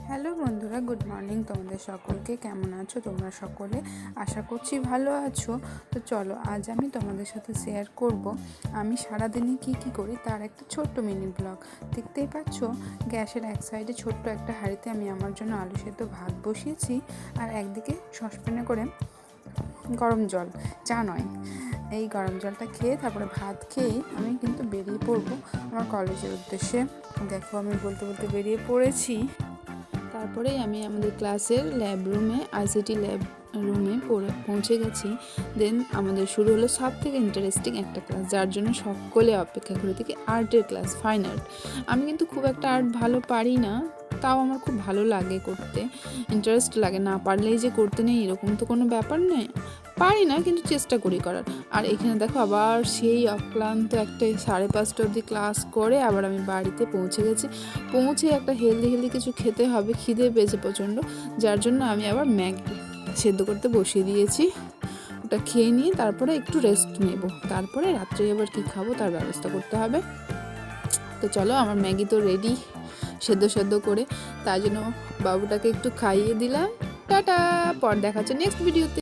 Hello বন্ধুরা, good morning তোমাদের সকলকে। কেমন আছো তোমরা সকলে? আশা করছি ভালো আছো। তো চলো, আজ আমি তোমাদের সাথে শেয়ার করব আমি সারাদিনে কি করি তার একটা ছোট্ট মিনি ব্লগ। দেখতেই পাচ্ছ, গ্যাসের এক সাইডে ছোট্ট একটা হাঁড়িতে আমি আমার জন্য আলু সেদ্ধ ভাত বসিয়েছি, আর একদিকে সসপ্যানে করে গরম জল, চা নয়, এই গরম জলটা খেয়ে তারপরে ভাত খেয়েই আমি কিন্তু বেরিয়ে পড়বো আমার কলেজের উদ্দেশ্যে। দেখো, আমি বলতে বলতে বেরিয়ে পড়েছি। তারপরেই আমি আমাদের ক্লাসের ল্যাব রুমে, আইসিটি ল্যাব রুমে পৌঁছে গেছি। দেন আমাদের শুরু হলো সব থেকে ইন্টারেস্টিং একটা ক্লাস, যার জন্য সকলে অপেক্ষা করে থেকে, আর্টের ক্লাস, ফাইন আর্ট। আমি কিন্তু খুব একটা আর্ট ভালো পারি না, তাও আমার খুব ভালো লাগে করতে, ইন্টারেস্ট লাগে। না পারলেই যে করতে নেই এরকম তো কোনো ব্যাপার নেই, পারি না কিন্তু চেষ্টা করি করার। আর এখানে দেখো, আবার সেই অক্লান্ত একটা 5:30 অবধি ক্লাস করে আবার আমি বাড়িতে পৌঁছে গেছি। পৌঁছে একটা হেলদি কিছু খেতে হবে, খিদে পেয়েছে প্রচণ্ড, যার জন্য আমি আবার ম্যাগি সেদ্ধ করতে বসিয়ে দিয়েছি। ওটা খেয়ে নিয়ে তারপরে একটু রেস্ট নেব, তারপরে রাত্রে আবার কি খাবো তার ব্যবস্থা করতে হবে। তো চলো, আমার ম্যাগি তো রেডি সেদ্ধ করে, তাই জন্য বাবুটাকে একটু খাইয়ে দিলাম। টাটা, পর দেখা হচ্ছে নেক্সট ভিডিওতে।